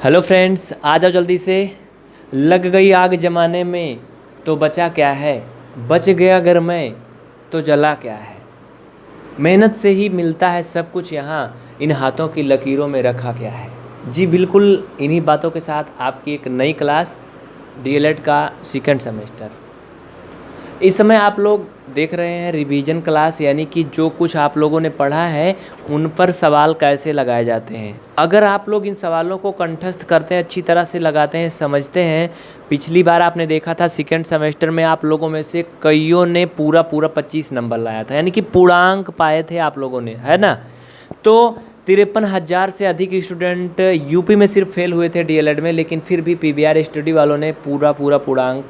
Hello friends, आ जाओ जल्दी से। लग गई आग जमाने में तो बचा क्या है, बच गया अगर मैं तो जला क्या है। मेहनत से ही मिलता है सब कुछ यहाँ, इन हाथों की लकीरों में रखा क्या है। जी बिल्कुल, इन्हीं बातों के साथ आपकी एक नई क्लास डीएलएड का सेकंड सेमेस्टर। इस समय आप लोग देख रहे हैं रिवीजन क्लास, यानी कि जो कुछ आप लोगों ने पढ़ा है उन पर सवाल कैसे लगाए जाते हैं। अगर आप लोग इन सवालों को कंठस्थ करते हैं, अच्छी तरह से लगाते हैं, समझते हैं। पिछली बार आपने देखा था सेकंड सेमेस्टर में आप लोगों में से कईयों ने पूरा 25 नंबर लाया था, यानी कि पूर्णांक पाए थे आप लोगों ने, है ना। तो 53,000 से अधिक स्टूडेंट यूपी में सिर्फ फेल हुए थे डीएलएड में, लेकिन फिर भी पीवीआर स्टडी वालों ने पूरा पूर्णांक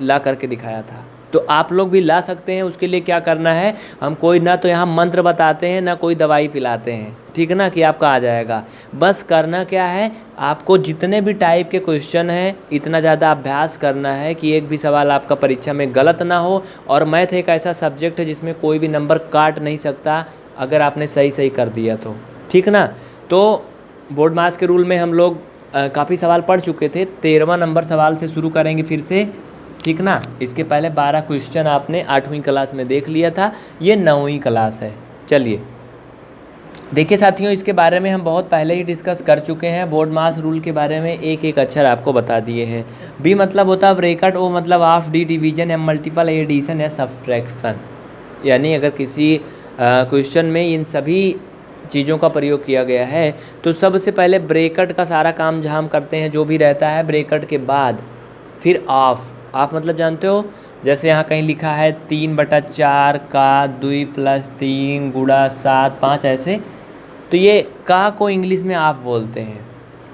ला करके दिखाया था। तो आप लोग भी ला सकते हैं। उसके लिए क्या करना है, हम कोई ना तो यहाँ मंत्र बताते हैं ना कोई दवाई पिलाते हैं, ठीक है ना, कि आपका आ जाएगा। बस करना क्या है, आपको जितने भी टाइप के क्वेश्चन हैं इतना ज़्यादा अभ्यास करना है कि एक भी सवाल आपका परीक्षा में गलत ना हो। और मैथ एक ऐसा सब्जेक्ट है जिसमें कोई भी नंबर काट नहीं सकता अगर आपने सही कर दिया तो, ठीक ना। तो बोर्ड मास के रूल में हम लोग काफ़ी सवाल पढ़ चुके थे। 13वां नंबर सवाल से शुरू करेंगे फिर से, ठीक ना। इसके पहले 12 क्वेश्चन आपने 8वीं क्लास में देख लिया था, ये 9वीं क्लास है। चलिए देखिए साथियों, इसके बारे में हम बहुत पहले ही डिस्कस कर चुके हैं। बोर्ड मास रूल के बारे में एक एक अक्षर आपको बता दिए हैं। बी मतलब होता है ब्रैकेट, ओ मतलब of, D division, M multiple, A addition या सब्ट्रैक्शन। यानी अगर किसी क्वेश्चन में इन सभी चीज़ों का प्रयोग किया गया है तो सबसे पहले ब्रैकेट का सारा काम जहाँ हम करते हैं, जो भी रहता है ब्रैकेट के बाद फिर ऑफ मतलब जानते हो, जैसे यहाँ कहीं लिखा है 3/4 का 2 + 3 × 7 5 ऐसे, तो ये का को इंग्लिश में आप बोलते हैं।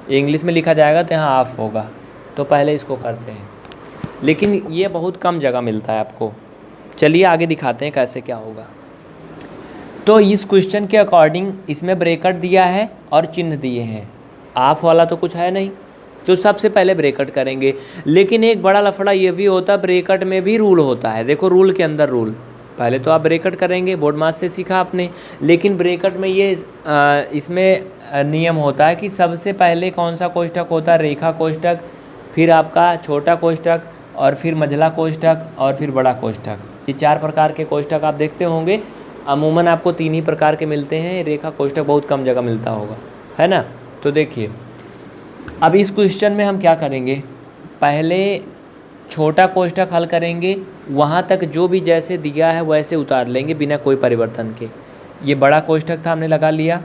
ये इंग्लिश में लिखा जाएगा तो यहाँ ऑफ होगा, तो पहले इसको करते हैं। लेकिन ये बहुत कम जगह मिलता है आपको। चलिए आगे दिखाते हैं कैसे क्या होगा। तो इस क्वेश्चन के अकॉर्डिंग इसमें ब्रैकेट दिया है और चिन्ह दिए हैं, ऑफ वाला तो कुछ है नहीं, तो सबसे पहले ब्रैकेट करेंगे। लेकिन एक बड़ा लफड़ा ये भी होता है, ब्रैकेट में भी रूल होता है। देखो रूल के अंदर रूल, पहले तो आप ब्रैकेट करेंगे, बोर्ड मास से सीखा आपने। लेकिन ब्रैकेट में ये इसमें नियम होता है कि सबसे पहले कौन सा कोष्ठक होता है, रेखा कोष्ठक, फिर आपका छोटा कोष्ठक, और फिर मझला कोष्ठक, और फिर बड़ा कोष्ठक। ये 4 प्रकार के कोष्ठक आप देखते होंगे। अमूमन आपको 3 ही प्रकार के मिलते हैं, रेखा कोष्ठक बहुत कम जगह मिलता होगा, है ना। तो देखिए अब इस क्वेश्चन में हम क्या करेंगे, पहले छोटा कोष्ठक हल करेंगे, वहाँ तक जो भी जैसे दिया है वैसे उतार लेंगे बिना कोई परिवर्तन के। ये बड़ा कोष्ठक था, हमने लगा लिया,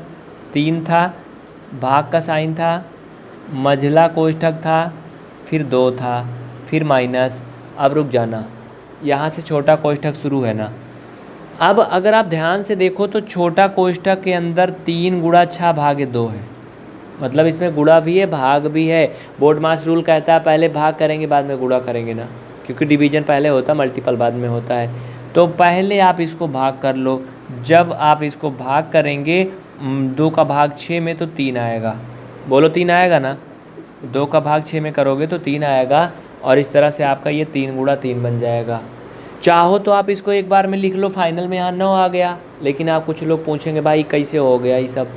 3 था, भाग का साइन था, मझला कोष्ठक था, फिर 2 था, फिर माइनस। अब रुक जाना, यहाँ से छोटा कोष्ठक शुरू है ना। अब अगर आप ध्यान से देखो तो छोटा कोष्ठक के अंदर 3 × 6/2 है, मतलब इसमें गुणा भी है भाग भी है। बोर्ड मास रूल कहता है पहले भाग करेंगे बाद में गुणा करेंगे ना, क्योंकि डिवीजन पहले होता है, मल्टीपल बाद में होता है। तो पहले आप इसको भाग कर लो। जब आप इसको भाग करेंगे 2 का भाग 6 में तो 3 आएगा। बोलो 3 आएगा ना, 2 का भाग 6 में करोगे तो 3 आएगा, और इस तरह से आपका ये 3 × 3 बन जाएगा। चाहो तो आप इसको एक बार में लिख लो, फाइनल में यहाँ 9 आ गया। लेकिन आप कुछ लोग पूछेंगे भाई कैसे हो गया ये सब,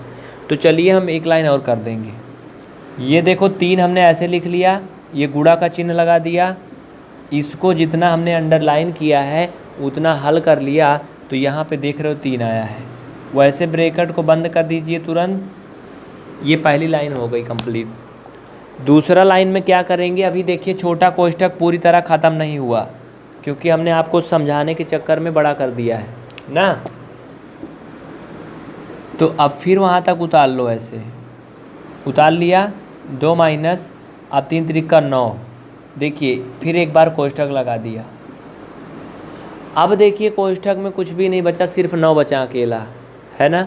तो चलिए हम एक लाइन और कर देंगे। ये देखो 3 हमने ऐसे लिख लिया, ये गुणा का चिन्ह लगा दिया, इसको जितना हमने अंडरलाइन किया है उतना हल कर लिया, तो यहाँ पे देख रहे हो 3 आया है। वैसे ब्रैकेट को बंद कर दीजिए तुरंत। ये पहली लाइन हो गई कंप्लीट। दूसरा लाइन में क्या करेंगे, अभी देखिए छोटा कोष्ठक पूरी तरह ख़त्म नहीं हुआ, क्योंकि हमने आपको समझाने के चक्कर में बड़ा कर दिया है ना। तो अब फिर वहाँ तक उतार लो, ऐसे उतार लिया, 2 माइनस, अब 3 × 9। देखिए फिर एक बार कोष्ठक लगा दिया। अब देखिए कोष्ठक में कुछ भी नहीं बचा, सिर्फ 9 बचा अकेला, है ना।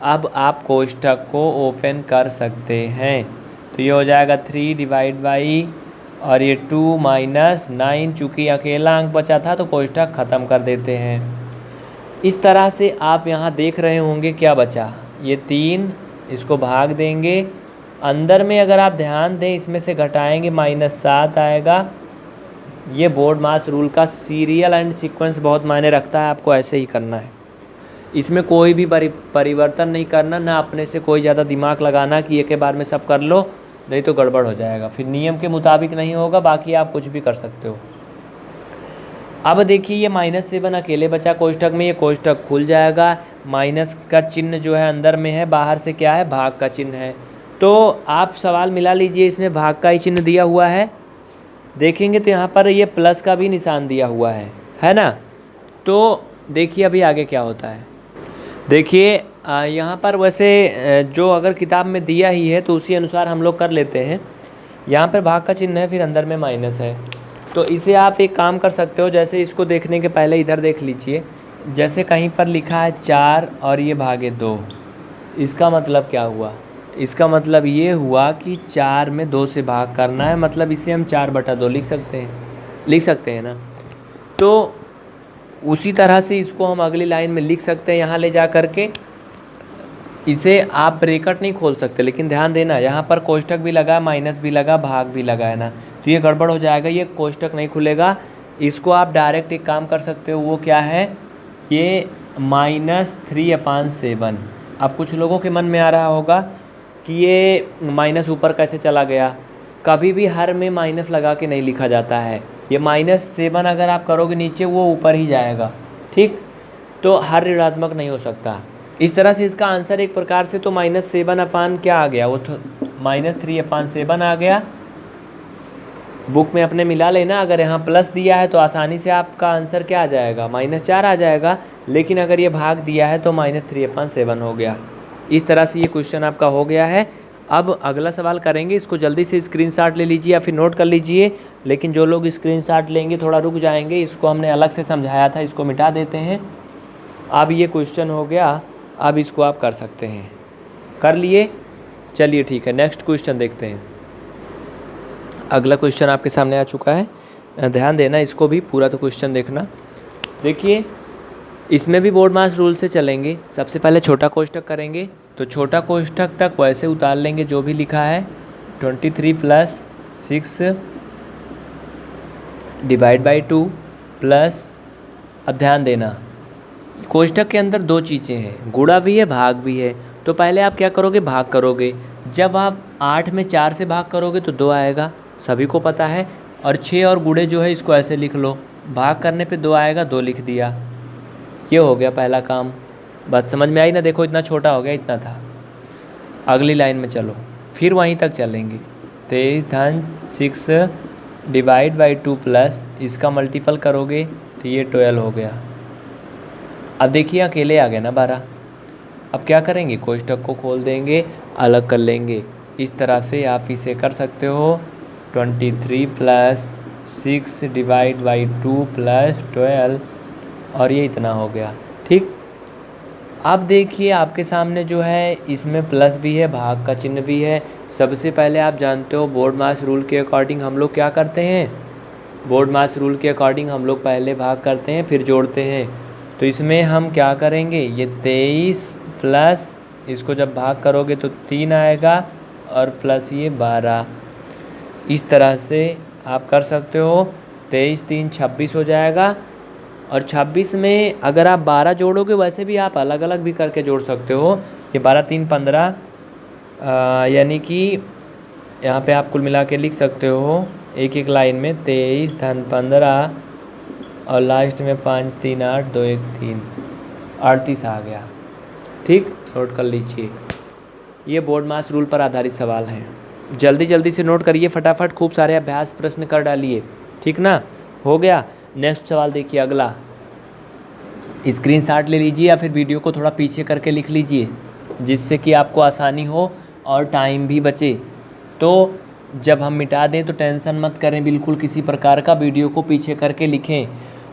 अब आप कोष्ठक को ओपन कर सकते हैं, तो ये हो जाएगा 3/, और ये 2 - 9। चूँकि अकेला अंक बचा था तो कोष्ठक ख़त्म कर देते हैं। इस तरह से आप यहाँ देख रहे होंगे क्या बचा, ये 3, इसको भाग देंगे। अंदर में अगर आप ध्यान दें इसमें से घटाएंगे -7 आएगा। ये बोर्ड मास रूल का सीरियल एंड सीक्वेंस बहुत मायने रखता है, आपको ऐसे ही करना है। इसमें कोई भी परिवर्तन नहीं करना, ना अपने से कोई ज़्यादा दिमाग लगाना कि एक बार में सब कर लो। नहीं तो गड़बड़ हो जाएगा, फिर नियम के मुताबिक नहीं होगा, बाकी आप कुछ भी कर सकते हो। अब देखिए ये -7 अकेले बचा कोष्ठक में, ये कोष्ठक खुल जाएगा, माइनस का चिन्ह जो है अंदर में है, बाहर से क्या है, भाग का चिन्ह है। तो आप सवाल मिला लीजिए, इसमें भाग का ही चिन्ह दिया हुआ है, देखेंगे तो यहाँ पर ये प्लस का भी निशान दिया हुआ है ना। तो देखिए अभी आगे क्या होता है। देखिए यहाँ पर वैसे जो अगर किताब में दिया ही है तो उसी अनुसार हम लोग कर लेते हैं। यहाँ पर भाग का चिन्ह है, फिर अंदर में माइनस है, तो इसे आप एक काम कर सकते हो, जैसे इसको देखने के पहले इधर देख लीजिए, जैसे कहीं पर लिखा है 4 और ये भागे 2, इसका मतलब क्या हुआ, इसका मतलब ये हुआ कि 4 में 2 से भाग करना है, मतलब इसे हम 4/2 लिख सकते हैं ना। तो उसी तरह से इसको हम अगली लाइन में लिख सकते हैं, यहाँ ले जा करके इसे आप ब्रैकेट नहीं खोल सकते, लेकिन ध्यान देना यहाँ पर कोष्ठक भी लगा, माइनस भी लगा, भाग भी लगा है ना, तो ये गड़बड़ हो जाएगा, ये कोष्ठक नहीं खुलेगा। इसको आप डायरेक्ट एक काम कर सकते हो, वो क्या है, ये -3/7। अब कुछ लोगों के मन में आ रहा होगा कि ये माइनस ऊपर कैसे चला गया, कभी भी हर में माइनस लगा के नहीं लिखा जाता है, ये -7 अगर आप करोगे नीचे वो ऊपर ही जाएगा, ठीक, तो हर ऋणात्मक नहीं हो सकता। इस तरह से इसका आंसर एक प्रकार से तो -7 अपान क्या आ गया, वो तो -3/7 आ गया। बुक में अपने मिला लेना, अगर यहाँ प्लस दिया है तो आसानी से आपका आंसर क्या आ जाएगा, -4 आ जाएगा, लेकिन अगर ये भाग दिया है तो -3/7 हो गया। इस तरह से ये क्वेश्चन आपका हो गया है। अब अगला सवाल करेंगे, इसको जल्दी से स्क्रीनशॉट ले लीजिए या फिर नोट कर लीजिए, लेकिन जो लोग स्क्रीनशॉट लेंगे थोड़ा रुक जाएंगे, इसको हमने अलग से समझाया था, इसको मिटा देते हैं। अब ये क्वेश्चन हो गया, अब इसको आप कर सकते हैं, कर लिए, चलिए ठीक है, नेक्स्ट क्वेश्चन देखते हैं। अगला क्वेश्चन आपके सामने आ चुका है, ध्यान देना, इसको भी पूरा तो क्वेश्चन देखना। देखिए इसमें भी बोर्ड मास रूल से चलेंगे। सबसे पहले छोटा कोष्ठक करेंगे, तो छोटा कोष्ठक तक वैसे उतार लेंगे जो भी लिखा है, 23 + 6 / 2 प्लस, अब ध्यान देना कोष्ठक के अंदर 2 चीज़ें हैं, गुणा भी है, भाग भी है। तो पहले आप क्या करोगे, भाग करोगे। जब आप 8 में 4 से भाग करोगे तो 2 आएगा, सभी को पता है। और 6 और गुणे जो है इसको ऐसे लिख लो, भाग करने पे 2 आएगा, 2 लिख दिया, ये हो गया पहला काम। बात समझ में आई ना, देखो इतना छोटा हो गया, इतना था। अगली लाइन में चलो, फिर वहीं तक चलेंगे, 23 - 6 / 2 प्लस, इसका मल्टीपल करोगे तो ये 12 हो गया। अब देखिए अकेले आ गए ना 12, अब क्या करेंगे, कोष्ठक को खोल देंगे, अलग कर लेंगे। इस तरह से आप इसे कर सकते हो, 23 + 6 / 2 प्लस 12, और ये इतना हो गया, ठीक। अब देखिए आपके सामने जो है इसमें प्लस भी है, भाग का चिन्ह भी है। सबसे पहले आप जानते हो बोर्ड मास रूल के अकॉर्डिंग हम लोग क्या करते हैं, बोर्ड मास रूल के अकॉर्डिंग हम लोग पहले भाग करते हैं फिर जोड़ते हैं। तो इसमें हम क्या करेंगे, ये 23 प्लस इसको जब भाग करोगे तो 3 आएगा, और प्लस ये 12। इस तरह से आप कर सकते हो, 23 × 3 = 26 हो जाएगा। और 26 में अगर आप 12 जोड़ोगे, वैसे भी आप अलग अलग भी करके जोड़ सकते हो। ये 12 × 3 = 15, यानी कि यहाँ पे आप कुल मिला के लिख सकते हो एक एक लाइन में 23 × 15 और लास्ट में 5 × 3 = 8, 2 × 1 = 3, 38 आ गया, ठीक, नोट कर लीजिए। ये बोर्ड मास रूल पर आधारित सवाल है, जल्दी जल्दी से नोट करिए फटाफट, खूब सारे अभ्यास प्रश्न कर डालिए, ठीक ना, हो गया। नेक्स्ट सवाल देखिए अगला, स्क्रीनशॉट ले लीजिए या फिर वीडियो को थोड़ा पीछे करके लिख लीजिए, जिससे कि आपको आसानी हो और टाइम भी बचे। तो जब हम मिटा दें तो टेंशन मत करें बिल्कुल किसी प्रकार का, वीडियो को पीछे करके लिखें।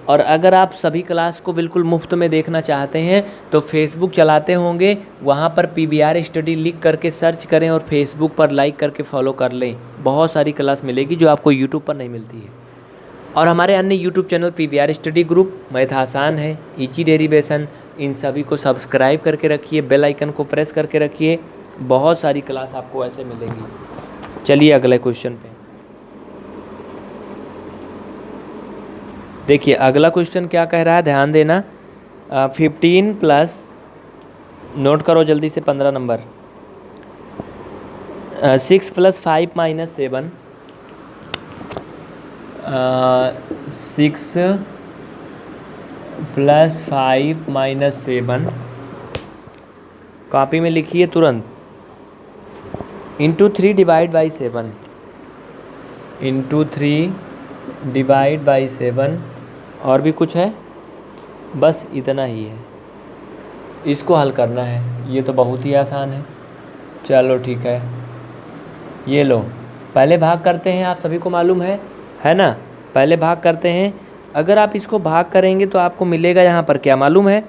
और अगर आप सभी क्लास को बिल्कुल मुफ्त में देखना चाहते हैं तो फेसबुक चलाते होंगे, वहाँ पर PBR स्टडी लिख करके सर्च करें और फेसबुक पर लाइक करके फॉलो कर लें, बहुत सारी क्लास मिलेगी जो आपको यूट्यूब पर नहीं मिलती है। और हमारे अन्य YouTube channel PBR study group, math आसान है, इजी डेरिवेशन, इन सभी को सब्सक्राइब करके रखिए, बेल आइकन को प्रेस करके रखिए, बहुत सारी क्लास आपको ऐसे मिलेगी। चलिए अगले क्वेश्चन पे देखिए, अगला क्वेश्चन क्या कह रहा है, ध्यान देना। 15 प्लस, नोट करो जल्दी से, 15 नंबर, 6 + 5 - 7, 6 + 5 - 7, कॉपी में लिखिए तुरंत, into 3 divide by 7, into 3 divide by 7। और भी कुछ है? बस इतना ही है, इसको हल करना है। ये तो बहुत ही आसान है। चलो ठीक है, ये लो, पहले भाग करते हैं, आप सभी को मालूम है ना? पहले भाग करते हैं। अगर आप इसको भाग करेंगे तो आपको मिलेगा यहाँ पर क्या मालूम है?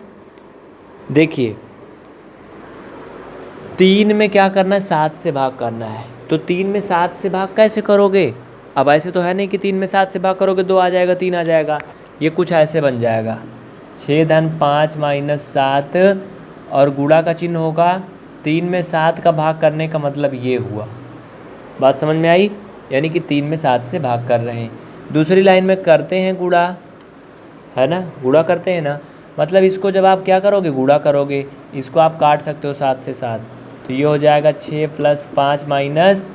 देखिए, 3 में क्या करना है? 7 से भाग करना है। तो 3 में 7 से भाग कैसे करोगे? अब ऐसे तो है नहीं कि 3 में 7 से भाग करोगे 2 आ जाएगा, 3 आ जाएगा। ये कुछ ऐसे बन जाएगा, 6 धन 5 - 7, और गुणा का चिन्ह होगा। 3 में 7 का भाग करने का मतलब ये हुआ। बात समझ में आई? यानी कि 3 में 7 से भाग कर रहे हैं। दूसरी लाइन में करते हैं गुणा, है ना? गुणा करते हैं ना, मतलब इसको जब आप क्या करोगे? गुणा करोगे। इसको आप काट सकते हो 7 से 7, तो ये हो जाएगा 6 + 5 माइनस,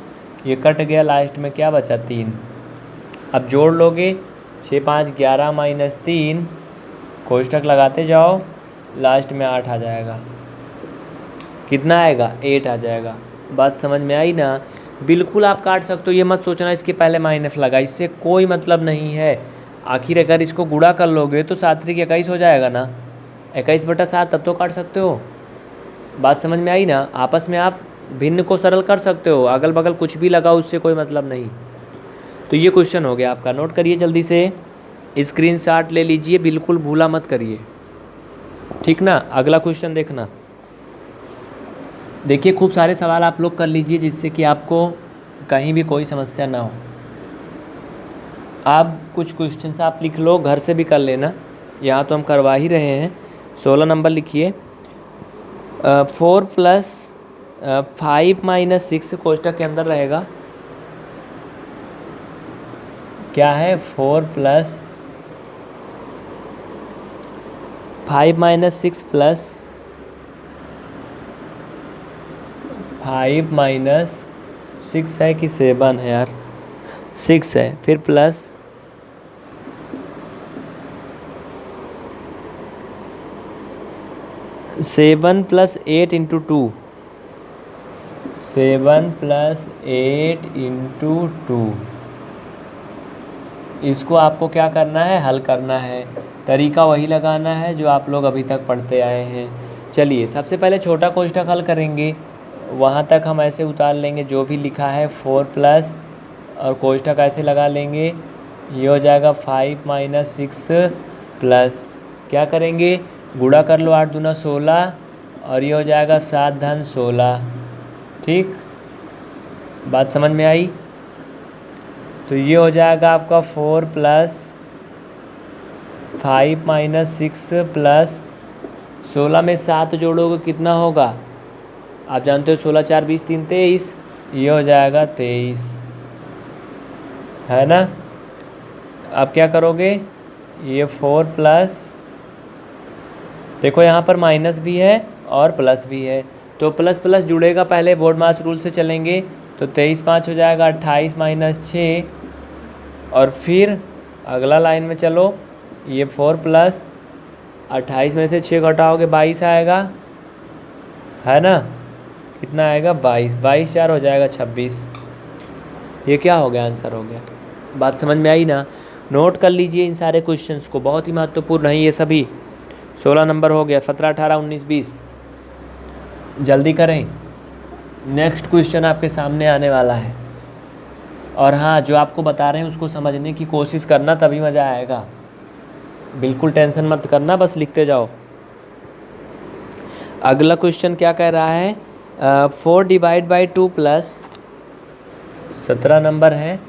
ये कट गया, लास्ट में क्या बचा? 3। अब जोड़ लोगे, 6 × 5 = 11 माइनस 3, कोष्ठक लगाते जाओ, लास्ट में 8 आ जाएगा। कितना आएगा? 8 आ जाएगा। बात समझ में आई ना? बिल्कुल आप काट सकते हो, ये मत सोचना इसके पहले माइनस लगा, इससे कोई मतलब नहीं है। आखिर अगर इसको गुणा कर लोगे तो 7 × 3 = 21 हो जाएगा ना, 21/7, तब तो काट सकते हो। बात समझ में आई ना? आपस में आप भिन्न को सरल कर सकते हो, अगल बगल कुछ भी लगाओ, उससे कोई मतलब नहीं। तो ये क्वेश्चन हो गया आपका, नोट करिए जल्दी से, स्क्रीनशॉट ले लीजिए, बिल्कुल भूला मत करिए, ठीक ना? अगला क्वेश्चन देखना। देखिए, खूब सारे सवाल आप लोग कर लीजिए, जिससे कि आपको कहीं भी कोई समस्या ना हो। आप कुछ क्वेश्चंस आप लिख लो, घर से भी कर लेना, यहाँ तो हम करवा ही रहे हैं। 16 नंबर लिखिए, 4 + 5 - 6 कोष्ठक के अंदर रहेगा। क्या है? 4 + 5 - 6 + 5 - 6 है कि 7 है यार? 6 है, फिर प्लस 7 + 8 × 2, 7 + 8 × 2। इसको आपको क्या करना है? हल करना है। तरीका वही लगाना है जो आप लोग अभी तक पढ़ते आए हैं। चलिए, सबसे पहले छोटा कोष्ठक हल करेंगे, वहाँ तक हम ऐसे उतार लेंगे जो भी लिखा है, 4 प्लस, और कोष्ठक ऐसे लगा लेंगे, ये हो जाएगा 5 - 6 प्लस, क्या करेंगे? गुणा कर लो, 8 दूना 16, और ये हो जाएगा 7 धन 16। ठीक, बात समझ में आई? तो ये हो जाएगा आपका 4 + 5 - 6 प्लस 16 में 7 जोड़ोगे कितना होगा? आप जानते हो 16 × 4 = 20, 3 = 23, ये हो जाएगा 23, है ना? अब क्या करोगे? ये 4 प्लस, देखो यहाँ पर माइनस भी है और प्लस भी है, तो प्लस प्लस जुड़ेगा, पहले बोर्ड मास रूल से चलेंगे, तो 23 × 5 हो जाएगा 28 - 6, और फिर अगला लाइन में चलो, ये 4 प्लस 28 में से 6 घटाओगे 22 आएगा, है ना? कितना आएगा? 22, 22 × 4 हो जाएगा 26। ये क्या हो गया? आंसर हो गया। बात समझ में आई ना? नोट कर लीजिए इन सारे क्वेश्चंस को, बहुत ही महत्वपूर्ण है ये सभी। 16 नंबर हो गया, 17, 18, 19, 20। जल्दी करें, नेक्स्ट क्वेश्चन आपके सामने आने वाला है। और हाँ, जो आपको बता रहे हैं उसको समझने की कोशिश करना, तभी मज़ा आएगा। बिल्कुल टेंशन मत करना, बस लिखते जाओ। अगला क्वेश्चन क्या कह रहा है? 4 / 2 प्लस 17 नंबर है,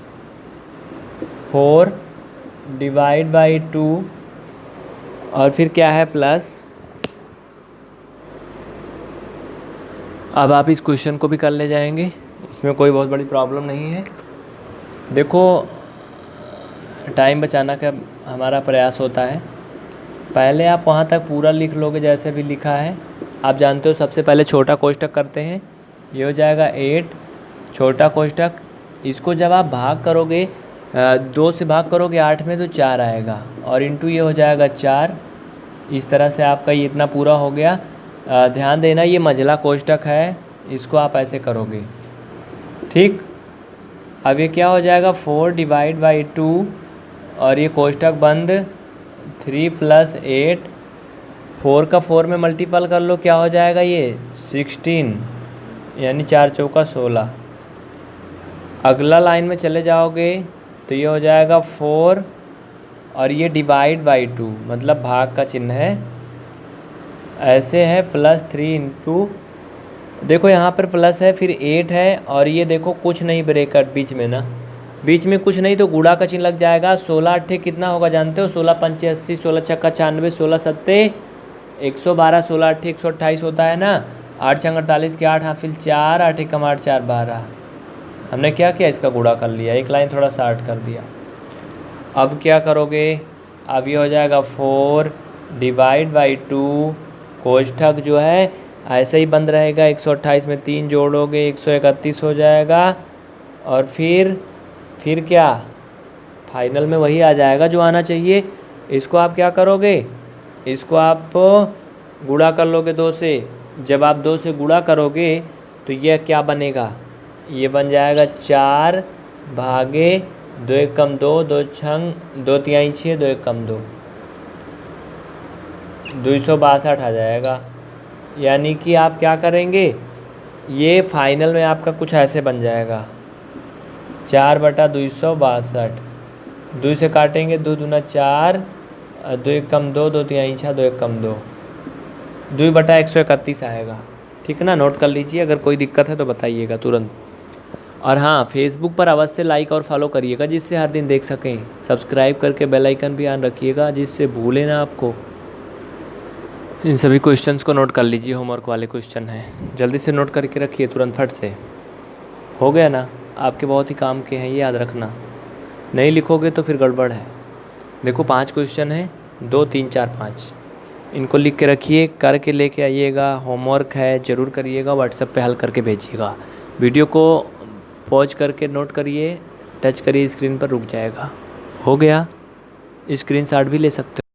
4 / 2, और फिर क्या है? प्लस। अब आप इस क्वेश्चन को भी कर ले जाएंगे, इसमें कोई बहुत बड़ी प्रॉब्लम नहीं है। देखो, टाइम बचाना का हमारा प्रयास होता है। पहले आप वहाँ तक पूरा लिख लोगे जैसे भी लिखा है। आप जानते हो सबसे पहले छोटा कोष्ठक करते हैं, ये हो जाएगा 8 छोटा कोष्ठक, इसको जब आप भाग करोगे 2 से भाग करोगे 8 में तो 4 आएगा और इंटू ये हो जाएगा 4। इस तरह से आपका ये इतना पूरा हो गया। ध्यान देना ये मंझला कोष्ठक है, इसको आप ऐसे करोगे, ठीक। अब ये क्या हो जाएगा 4 डिवाइड बाई 2 और ये कोष्ठक बंद 3 + 8, 4 का 4 में मल्टीपल कर लो, क्या हो जाएगा ये 16, यानी 4 चौका 16। अगला लाइन में चले जाओगे तो ये हो जाएगा 4 और ये डिवाइड बाई 2 मतलब भाग का चिन्ह है, ऐसे है +3 इंटू, देखो यहाँ पर प्लस है फिर 8 है और ये देखो कुछ नहीं ब्रैकेट बीच में ना, बीच में कुछ नहीं तो गुणा का चिन्ह लग जाएगा। 16 8 कितना होगा जानते हो, 16 पंचे 80, 16 छक्का 96, 16 सत्ते 112, 16 8 128 होता है ना, 8 छंग 48 के 8 हाफिल 4, 8 एकम 8 4 12। हमने क्या किया, इसका गुणा कर लिया, एक लाइन थोड़ा सा ऐड कर दिया। अब क्या करोगे, अब ये हो जाएगा 4 डिवाइड बाई 2, कोष्ठक जो है ऐसे ही बंद रहेगा, 128 में 3 जोड़ोगे 131 हो जाएगा और फिर क्या फाइनल में वही आ जाएगा जो आना चाहिए। इसको आप क्या करोगे, इसको आप गुणा कर लोगे 2 से, जब आप 2 से गुणा करोगे तो ये क्या बनेगा, ये बन जाएगा 4 भागे 2 एकम 2, 2 छंग 2 तिहाई 6, 2 एकम 2, 262 आ जाएगा। यानी कि आप क्या करेंगे, ये फाइनल में आपका कुछ ऐसे बन जाएगा 4/262, 2 से काटेंगे 2 दूना 4, 2 एकम 2, 2 तिहाई 6, 2 एकम 2, 2/131 आएगा, ठीक है ना। नोट कर लीजिए, अगर कोई दिक्कत है तो बताइएगा तुरंत। और हाँ, फेसबुक पर अवश्य लाइक और फॉलो करिएगा जिससे हर दिन देख सकें। सब्सक्राइब करके बेल आइकन भी ऑन रखिएगा जिससे भूले ना आपको। इन सभी क्वेश्चंस को नोट कर लीजिए, होमवर्क वाले क्वेश्चन हैं, जल्दी से नोट करके रखिए तुरंत फट से। हो गया ना, आपके बहुत ही काम के हैं, ये याद रखना। नहीं लिखोगे तो फिर गड़बड़ है। देखो 5 क्वेश्चन हैं, 2 3 4 5, इनको लिख के रखिए, करके लेके आइएगा। होमवर्क है ज़रूर करिएगा, व्हाट्सएप पे हल करके भेजिएगा। वीडियो को पॉज करके नोट करिए, टच करिए स्क्रीन पर, रुक जाएगा। हो गया, स्क्रीनशॉट भी ले सकते हो।